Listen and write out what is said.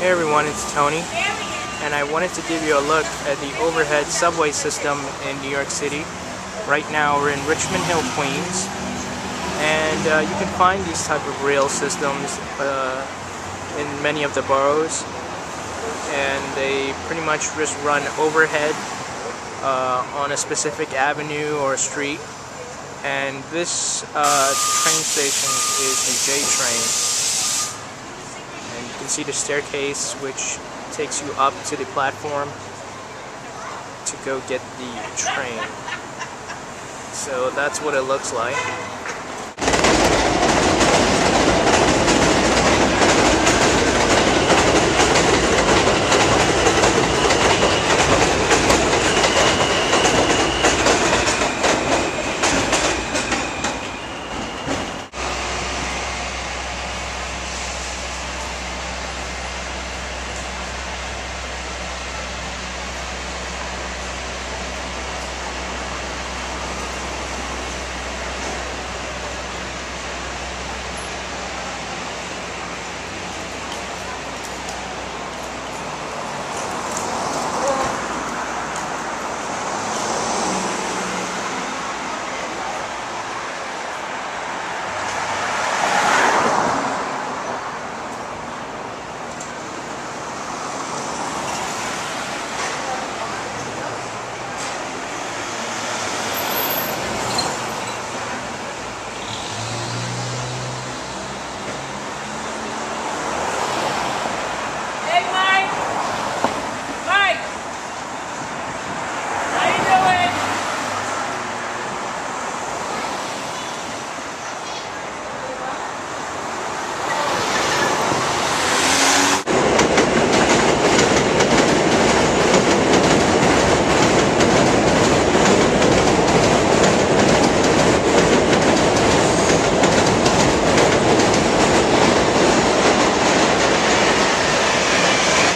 Hey everyone, it's Tony, and I wanted to give you a look at the overhead subway system in New York City. Right now we're in Richmond Hill, Queens, and you can find these type of rail systems in many of the boroughs, and they pretty much just run overhead on a specific avenue or street. And this train station is the J train. And you can see the staircase which takes you up to the platform to go get the train. So that's what it looks like.